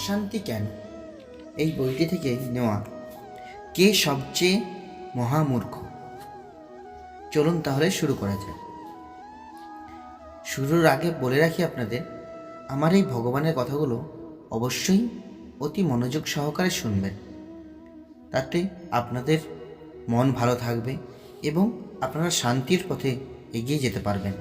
অশান্তি কেন, এই বইটি থেকে নেওয়া। কে সবচেয়ে মহামূর্খ? চলুন তাহলে শুরু করা যাক। শুরুর আগে বলে রাখি আপনাদের, আমার এই ভগবানের কথাগুলো অবশ্যই অতি মনোযোগ সহকারে শুনবেন, তাতে আপনাদের মন ভালো থাকবে এবং আপনারা শান্তির পথে এগিয়ে যেতে পারবেন।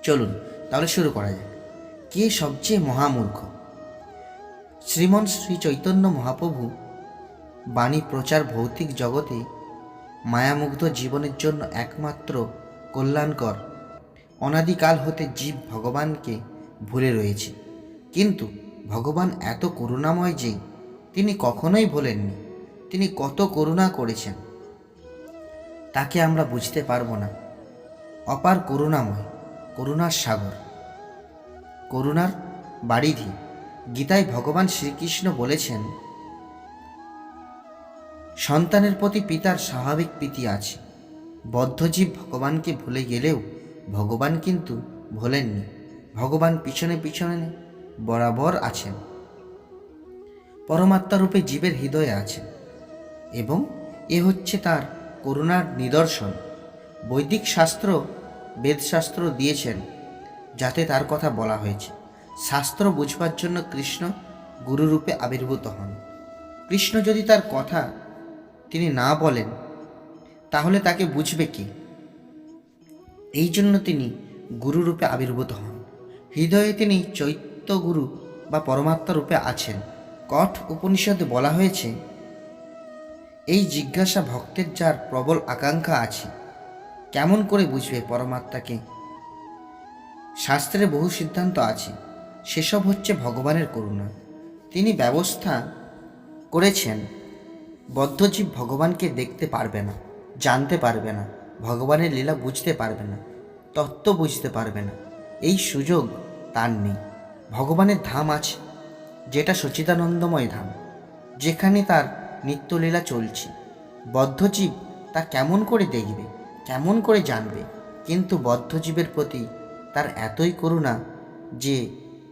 চলুন তাহলে শুরু করা যাক। কে সবচেয়ে মহামূর্খ? শ্রীমন শ্রী চৈতন্য মহাপ্রভু বাণী প্রচার ভৌতিক জগতে মায়ামুগ্ধ জীবনের জন্য একমাত্র কল্যাণকর। অনাদিকাল হতে জীব ভগবানকে ভুলে রয়েছে, কিন্তু ভগবান এত করুণাময় যে তিনি কখনোই ভোলেননি। তিনি কত করুণা করেছেন তাকে আমরা বুঝতে পারবো না। অপার করুণাময়, করুণার সাগর, করুণার বারিধি। গীতায় ভগবান শ্রীকৃষ্ণ বলেছেন, সন্তানের প্রতি পিতার স্বাভাবিক প্রীতি আছে। বদ্ধজীব ভগবানকে ভুলে গেলেও ভগবান কিন্তু ভোলেননি। ভগবান পিছনে পিছনে বরাবর আছেন, পরমাত্মা রূপে জীবের হৃদয়ে আছেন, এবং এ হচ্ছে তার করুণার নিদর্শন। বৈদিক শাস্ত্র, বেদশাস্ত্র দিয়েছেন যাতে তার কথা বলা হয়েছে। শাস্ত্র বুঝবার জন্য কৃষ্ণ গুরুরূপে আবির্ভূত হন। কৃষ্ণ যদি তার কথা তিনি না বলেন তাহলে তাকে বুঝবে কি? এই জন্য তিনি গুরুরূপে আবির্ভূত হন। হৃদয়ে তিনি চৈত্য গুরু বা পরমাত্মা রূপে আছেন। কঠ উপনিষদে বলা হয়েছে, এই জিজ্ঞাসা ভক্তের যার প্রবল আকাঙ্ক্ষা আছে, কেমন করে বুঝবে পরমাত্মাকে? শাস্ত্রে বহু সিদ্ধান্ত আছে, সেসব হচ্ছে ভগবানের করুণা। তিনি ব্যবস্থা করেছেন বদ্ধজীব ভগবানকে দেখতে পারবে না, জানতে পারবে না, ভগবানের লীলা বুঝতে পারবে না, তত্ত্ব বুঝতে পারবে না। এই সুযোগ তার নেই। ভগবানের ধাম আছে, যেটা সচ্চিদানন্দময় ধাম, যেখানে তার নিত্যলীলা চলছে। বদ্ধজীব তা কেমন করে দেখবে, কেমন করে জানবে? কিন্তু বদ্ধজীবের প্রতি তার এতই করুণা যে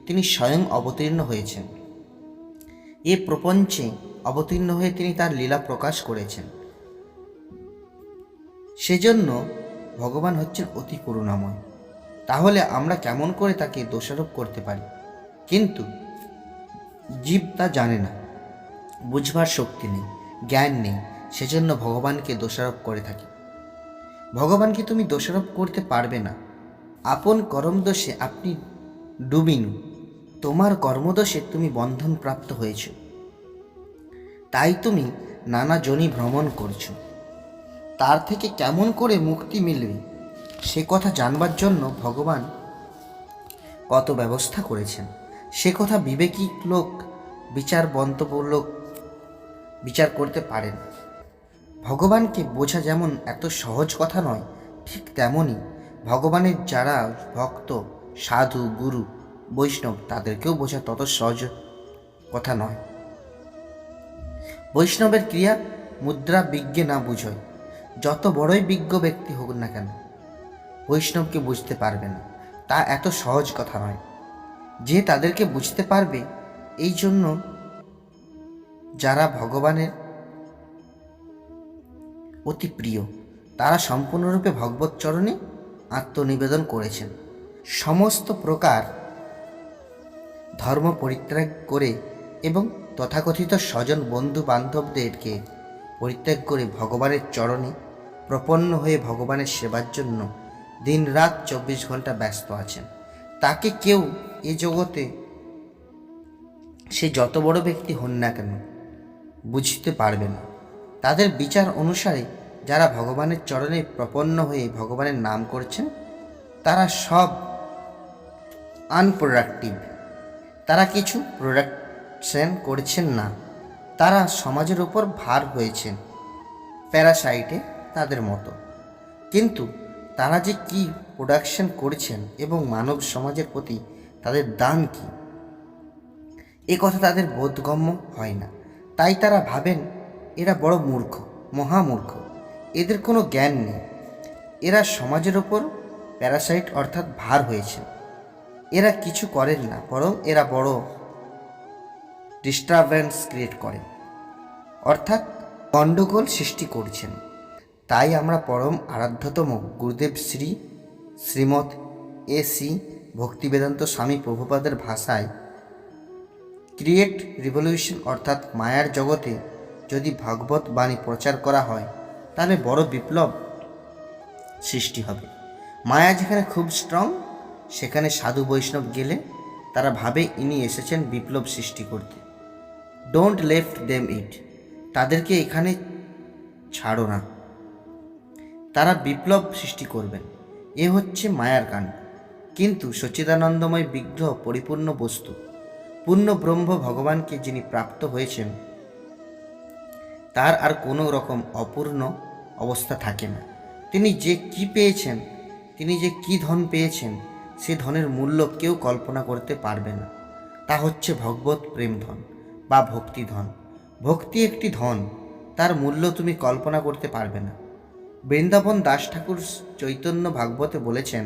তিনি স্বয়ং অবতীর্ণ হয়েছেন। এ প্রপঞ্চে অবতীর্ণ হয়ে তিনি তার লীলা প্রকাশ করেছেন। সেজন্য ভগবান হচ্ছেন অতি করুণাময়। তাহলে আমরা কেমন করে তাকে দোষারোপ করতে পারি? কিন্তু জীব তা জানে না, বুঝবার শক্তি নেই, জ্ঞান নেই, সেজন্য ভগবানকে দোষারোপ করে থাকি। ভগবানকে তুমি দোষারোপ করতে পারবে না। আপন কর্মদোষে আপনি ডুবিনু, তোমার কর্মদোষে তুমি বন্ধনপ্রাপ্ত হয়েছ, তাই তুমি নানা জনি ভ্রমণ করছো। তার থেকে কেমন করে মুক্তি মিলবে সে কথা জানবার জন্য ভগবান কত ব্যবস্থা করেছেন, সে কথা বিবেকী লোক, বিচারবন্ত লোক বিচার করতে পারেন। ভগবানকে বোঝা যেমন এত সহজ কথা নয়, ঠিক তেমনই ভগবানের যারা ভক্ত, সাধু, গুরু, বৈষ্ণব, তাদেরকেও বোঝা তত সহজ কথা নয়। বৈষ্ণবের ক্রিয়া মুদ্রা বিজ্ঞে না বুঝয়, যত বড়ই বিজ্ঞ ব্যক্তি হোক না কেন, বৈষ্ণবকে বুঝতে পারবে না, তা এত সহজ কথা নয়। যে তাদেরকে বুঝতে পারবে, এই জন্য যারা ভগবানের অতি প্রিয়, তারা সম্পূর্ণরূপে ভগবত চরণে আত্মনিবেদন করেছেন। সমস্ত প্রকার ধর্ম পরিত্যাগ করে এবং তথাকথিত স্বজন বন্ধু বান্ধবদেরকে পরিত্যাগ করে ভগবানের চরণে প্রপন্ন হয়ে ভগবানের সেবার জন্য দিন রাত 24 ঘন্টা ব্যস্ত আছেন। তাকে কেউ এ জগতে সে যত বড় ব্যক্তি হন না কেন বুঝতে পারবে না। তাদের বিচার অনুসারে যারা ভগবানের চরণে প্রপন্ন হয়ে ভগবানের নাম করছেন, তারা সব আনপ্রোডাক্টিভ। তারা কিছু প্রোডাকশন করছেন না, তারা সমাজের উপর ভার হয়েছেন, প্যারাসাইটে তাদের মতো। কিন্তু তারা যে কি প্রোডাকশন করছেন এবং মানব সমাজের প্রতি তাদের দান কি, এ কথা তাদের বোধগম্য হয় না। তাই তারা ভাবেন এরা বড় মূর্খ, মহামূর্খ, এদের কোনো জ্ঞান নেই। এরা সমাজের ওপর প্যারাসাইট অর্থাৎ ভার হয়েছে। এরা কিছু করেন না, বরং এরা বড় ডিস্টারবেন্স ক্রিয়েট করেন, অর্থাৎ গণ্ডগোল সৃষ্টি করছেন। তাই আমরা পরম আরাধ্যতম গুরুদেব শ্রীমৎ এ.সি. ভক্তিবেদান্ত স্বামী প্রভুপাদের ভাষায় ক্রিয়েট রিভলিউশন, অর্থাৎ মায়ার জগতে যদি ভাগবত বাণী প্রচার করা হয় তাহলে বড় বিপ্লব সৃষ্টি হবে। মায়া যেখানে খুব স্ট্রং, সেখানে সাধু বৈষ্ণব গেলে তারা ভাবে ইনি এসেছেন বিপ্লব সৃষ্টি করতে। ডোন্ট লেফট দেম ইট, তাদেরকে এখানে ছাড়ো না, তারা বিপ্লব সৃষ্টি করবেন। এ হচ্ছে মায়ার কাণ্ড। কিন্তু সচ্চিদানন্দময় বিগ্রহ পরিপূর্ণ বস্তু, পূর্ণ ব্রহ্ম ভগবানকে যিনি প্রাপ্ত হয়েছেন তার আর কোনো রকম অপূর্ণ অবস্থা থাকে না। তিনি যে কি পেয়েছেন, তিনি যে কি ধন পেয়েছেন, সে ধনের মূল্য কেউ কল্পনা করতে পারবে না। তা হচ্ছে ভগবত প্রেম ধন বা ভক্তি ধন। ভক্তি একটি ধন, তার মূল্য তুমি কল্পনা করতে পারবে না। বৃন্দাবন দাস ঠাকুর চৈতন্য ভাগবতে বলেছেন,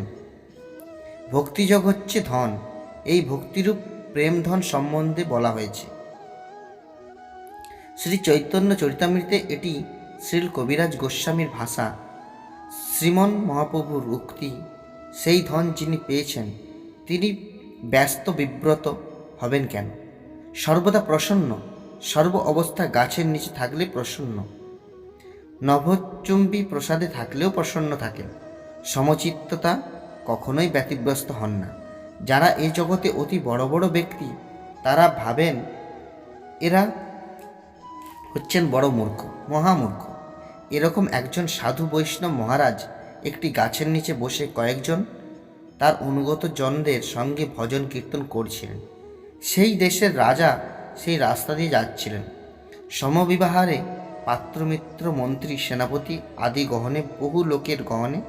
ভক্তিযোগ হচ্ছে ধন। এই ভক্তিরূপ প্রেম ধন সম্বন্ধে বলা হয়েছে। শ্রী চৈতন্য চরিতামৃতে এটি শ্রীল কবিরাজ গোস্বামীর ভাষা। শ্রীমন মহাপ্রভুর উক্তি, সেই ধন যিনি পেয়েছেন তিনি ব্যস্ত বিব্রত হবেন কেন? সর্বদা প্রসন্ন, সর্ব অবস্থা গাছের নিচে থাকলে প্রসন্ন, নভচুম্বী প্রসাদে থাকলেও প্রসন্ন থাকেন। সমচিত্ততা কখনোই ব্যতিব্যস্ত হন না। যারা এই জগতে অতি বড় বড় ব্যক্তি তারা ভাবেন এরা হচ্ছেন বড় মূর্খ, মহামূর্খ। এরকম একজন সাধু বৈষ্ণব মহারাজ একটি গাছের নিচে বসে কয়েকজন তার অনুগত জনদের সঙ্গে ভজন কীর্তন করছিলেন। সেই দেশের রাজা সেই রাস্তা দিয়ে যাচ্ছিলেন। সমবিবাহারে পাত্রমিত্র, মন্ত্রী, সেনাপতি আদি গহনে, বহু লোকের গহনে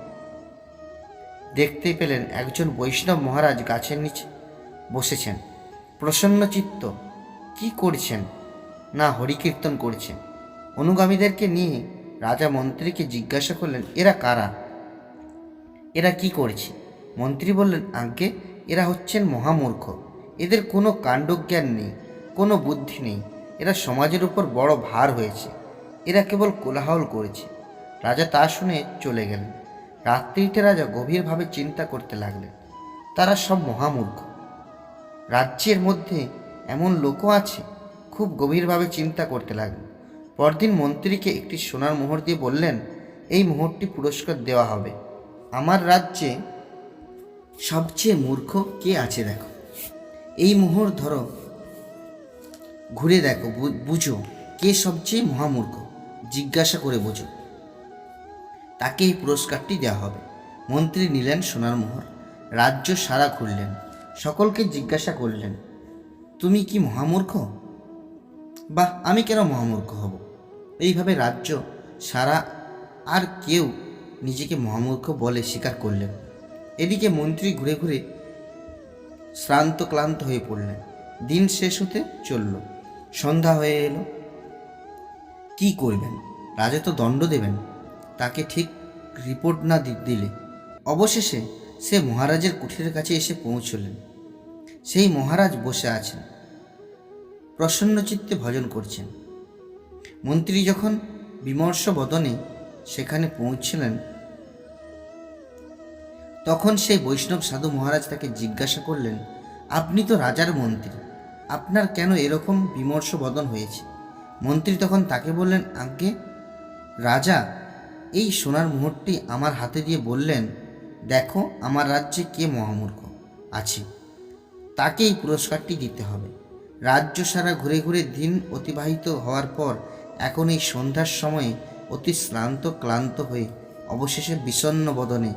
দেখতে পেলেন একজন বৈষ্ণব মহারাজ গাছের নিচে বসেছেন, প্রসন্ন চিত্ত। কি করছেন? না, হরিকীর্তন করছেন। অনুগামীদেরকে নিয়ে রাজা মন্ত্রীকে জিজ্ঞাসা করলেন, এরা কারা, এরা কি করছে? মন্ত্রী বললেন, আজ্ঞে, এরা হচ্ছেন মহামূর্খ। এদের কোনো কাণ্ডজ্ঞান নেই, কোনো বুদ্ধি নেই। এরা সমাজের উপর বড় ভার হয়েছে। এরা কেবল কোলাহল করেছে। রাজা তা শুনে চলে গেলেন। রাত্রিতে রাজা গভীরভাবে চিন্তা করতে লাগলেন, তারা সব মহামূর্খ। রাজ্যের মধ্যে এমন লোকও আছে? খুব গভীরভাবে চিন্তা করতে লাগলেন। পরদিন মন্ত্রীকে একটি সোনার মোহর দিয়ে বললেন, এই মোহরটি পুরস্কার দেওয়া হবে। আমার রাজ্যে সবচেয়ে মূর্খ কে আছে দেখো, এই মোহর ধরো, ঘুরে দেখো, বুঝো কে সবচেয়ে মহামূর্খ, জিজ্ঞাসা করে বোঝো, তাকে এই পুরস্কারটি দেওয়া হবে। মন্ত্রী নিলেন সোনার মোহর, রাজ্য সারা ঘুরলেন, সকলকে জিজ্ঞাসা করলেন, তুমি কি মহামূর্খ? বা আমি কেন মহামূর্খ হব? এইভাবে রাজ্য সারা আর কেউ নিজেকে মহামূর্খ বলে স্বীকার করলেন। এদিকে মন্ত্রী ঘুরে ঘুরে শ্রান্ত ক্লান্ত হয়ে পড়লেন। দিন শেষ হতে চলল, সন্ধ্যা হয়ে এলো। কি করবেন? রাজা তো দণ্ড দেবেন তাকে ঠিক রিপোর্ট না দিলে। অবশেষে সে মহারাজের কুঠিরের কাছে এসে পৌঁছলেন। সেই মহারাজ বসে আছেন, প্রসন্ন চিত্তে ভজন করছেন। মন্ত্রী যখন বিমর্ষ বদনে সেখানে পৌঁছলেন, তখন সেই বৈষ্ণব সাধু মহারাজ তাকে জিজ্ঞাসা করলেন, আপনি তো রাজার মন্ত্রী, আপনার কেন এরকম বিমর্ষ বদন হয়েছে? মন্ত্রী তখন তাকে বললেন, আজ্ঞে রাজা, এই সোনার মোহরটি আমার হাতে দিয়ে বললেন, দেখো আমার রাজ্যে কে মহামূর্খ আছে, তাকে এই পুরস্কারটি দিতে হবে। রাজ্য সারা ঘুরে ঘুরে দিন অতিবাহিত হওয়ার পর এখন এই সন্ধ্যার সময়ে অতি শ্রান্ত ক্লান্ত হয়ে অবশেষে বিষণ্ণ বদনে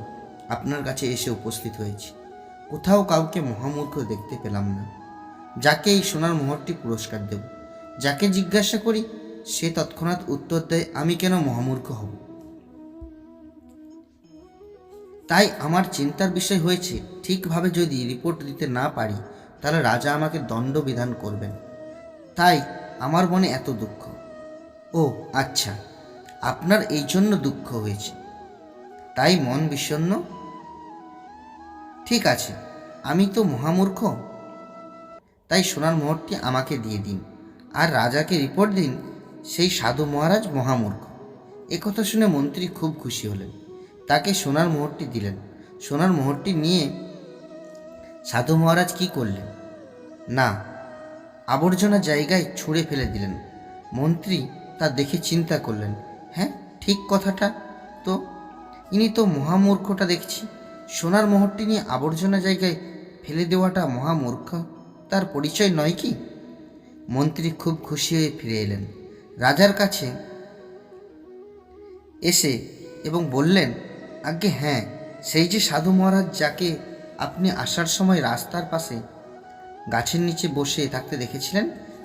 আপনার কাছে এসে উপস্থিত হয়েছি। কোথাও কাউকে মহামূর্খ দেখতে পেলাম না, যাকে এই সোনার মোহরটি পুরস্কার দেব। যাকে জিজ্ঞাসা করি সে তৎক্ষণাৎ উত্তর দেয়, আমি কেন মহামূর্খ হব? তাই আমার চিন্তার বিষয় হয়েছে, ঠিকভাবে যদি রিপোর্ট দিতে না পারি তাহলে রাজা আমাকে দণ্ড বিধান করবেন। তাই আমার মনে এত দুঃখ। ও আচ্ছা, আপনার এই জন্য দুঃখ হয়েছে, তাই মন বিষণ্ণ? ঠিক আছে, আমি তো মহামূর্খ, তাই সোনার মোহরটি আমাকে দিয়ে দিন। আর রাজাকে রিপোর্ট দিন সেই সাধু মহারাজ মহামূর্খ। একথা শুনে মন্ত্রী খুব খুশি হলেন, তাকে সোনার মোহরটি দিলেন। সোনার মোহরটি নিয়ে সাধু মহারাজ কি করলেন না, আবর্জনা জায়গায় ছুঁড়ে ফেলে দিলেন। মন্ত্রী তা দেখে চিন্তা করলেন, হ্যাঁ ঠিক কথাটা তো, ইনি তো মহামূর্খটা দেখছি। সোনার মোহরটি নিয়ে আবর্জনা জায়গায় ফেলে দেওয়াটা মহামূর্খ তার পরিচয় নয় কি? মন্ত্রী খুব খুশি হয়ে ফিরে এলেন রাজার কাছে এসে এবং বললেন, আজ্ঞে হ্যাঁ, সেই যে সাধু মহারাজ যাকে আপনি আসার সময় রাস্তার পাশে গাছের নিচে বসে থাকতে দেখেছিলেন,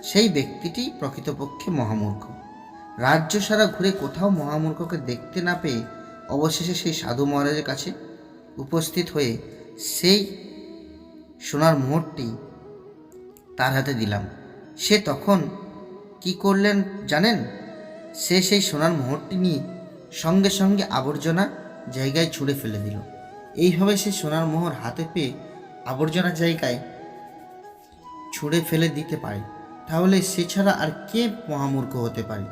সেই ব্যক্তিটি প্রকৃতপক্ষে মহামূর্খ। রাজ্য সারা ঘুরে কোথাও মহামূর্খকে দেখতে না পেয়ে অবশেষে সেই সাধু মহারাজের কাছে উপস্থিত হয়ে সেই সোনার মোহরটি তার হাতে দিলাম। সে তখন কি করলেন জানেন? সে সেই সোনার মোহরটি নিয়ে সঙ্গে সঙ্গে আবর্জনা জায়গায় ছুঁড়ে ফেলে দিল। এইভাবে সে সোনার মোহর হাতে পেয়ে আবর্জনা জায়গায় ছুঁড়ে ফেলে দিতে পারে, তাহলে সে ছাড়া আর কে মহামূর্খ হতে পারে?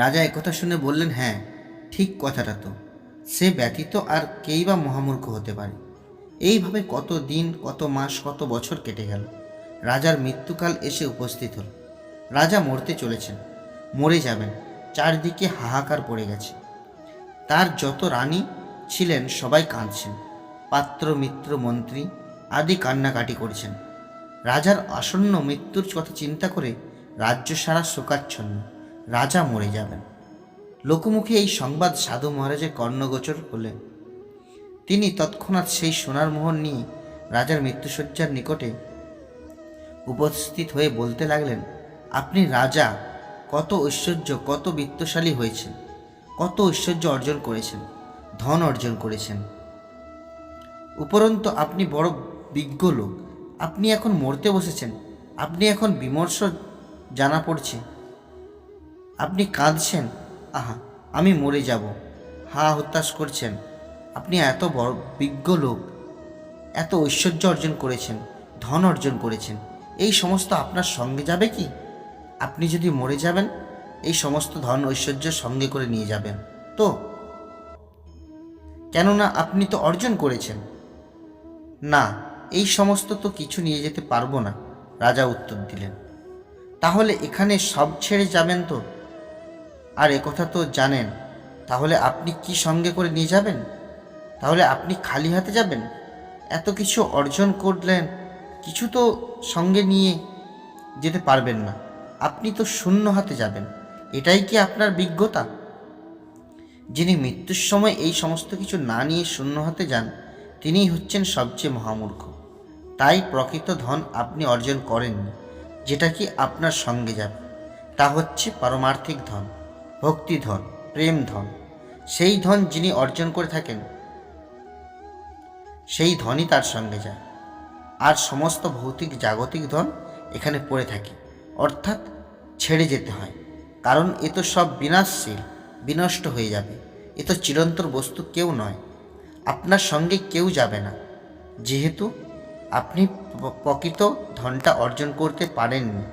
রাজা একথা শুনে বললেন, হ্যাঁ ঠিক কথাটা তো, সে ব্যতীত আর কেই বা মহামূর্খ হতে পারে। এইভাবে কত দিন, কত মাস, কত বছর কেটে গেল। রাজার মৃত্যুকাল এসে উপস্থিত হল। রাজা মরতে চলেছেন, মরে যাবেন। চারদিকে হাহাকার পড়ে গেছে। তার যত রানী ছিলেন সবাই কাঁদছেন, পাত্র মিত্র মন্ত্রী আদি কান্নাকাটি করছেন। রাজার আসন্ন মৃত্যুর কথা চিন্তা করে রাজ্য সারা শোকাচ্ছন্ন। রাজা মরে যাবেন। লোকমুখে এই সংবাদ সাধু মহারাজের কর্ণগোচর হলে তিনি তৎক্ষণাৎ সেই সোনার মোহর নিয়ে রাজার মৃত্যুশয্যার নিকটে উপস্থিত হয়ে বলতে লাগলেন, আপনি রাজা, কত ঐশ্বর্য, কত বিত্তশালী হয়েছেন, কত ঐশ্বর্য অর্জন করেছেন, ধন অর্জন করেছেন। উপরন্তু আপনি বড় বিজ্ঞ লোক। আপনি এখন মরতে বসেছেন। আপনি এখন বিমর্ষ জানা পড়ছে। আপনি কাঁদছেন, আহা আমি মরে যাব, হা হতাশ করছেন। আপনি এত বড় বিজ্ঞ লোক, এত ঐশ্বর্য অর্জন করেছেন, ধন অর্জন করেছেন, এই সমস্ত আপনার সঙ্গে যাবে কি? আপনি যদি মরে যাবেন, এই সমস্ত ধন ঐশ্বর্য সঙ্গে করে নিয়ে যাবেন তো? কেননা আপনি তো অর্জন করেছেন। না, এই সমস্ত তো কিছু নিয়ে যেতে পারবো না, রাজা উত্তর দিলেন। তাহলে এখানে সব ছেড়ে যাবেন তো? আর একথা তো জানেন, তাহলে আপনি কি সঙ্গে করে নিয়ে যাবেন? তাহলে আপনি খালি হাতে যাবেন? এত কিছু অর্জন করলেন, কিছু তো সঙ্গে নিয়ে যেতে পারবেন না। আপনি তো শূন্য হাতে যাবেন। এটাই কি আপনার বিজ্ঞতা? যিনি মৃত্যুর সময় এই সমস্ত কিছু না নিয়ে শূন্য হাতে যান, তিনিই হচ্ছেন সবচেয়ে মহামূর্খ। তাই প্রকৃত ধন আপনি অর্জন করেননি। যেটা কি আপনার সঙ্গে যাবে তা হচ্ছে পারমার্থিক ধন, ভক্তি ধন, প্রেম ধন। সেই ধন যিনি অর্জন করে থাকেন, সেই ধনই তার সঙ্গে যায়। আর সমস্ত ভৌতিক জাগতিক ধন এখানে পড়ে থাকে, অর্থাৎ ছেড়ে যেতে হয়। কারণ এ তো সব বিনাশশীল, বিনষ্ট হয়ে যাবে। এ তো চিরন্তর বস্তু কেউ নয়। আপনার সঙ্গে কেউ যাবে না, যেহেতু আপনি প্রকৃত ধনটা অর্জন করতে পারেননি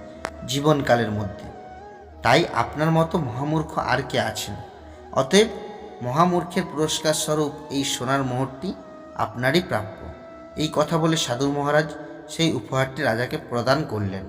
জীবনকালের মধ্যে। তাই আপনার মতো মহামূর্খ আর কে আছেন? অতএব মহামূর্খের পুরস্কার স্বরূপ এই সোনার মোহরটি আপনারই প্রাপ্য। এই কথা বলে সাধু মহারাজ সেই উপহারটি রাজাকে প্রদান করলেন।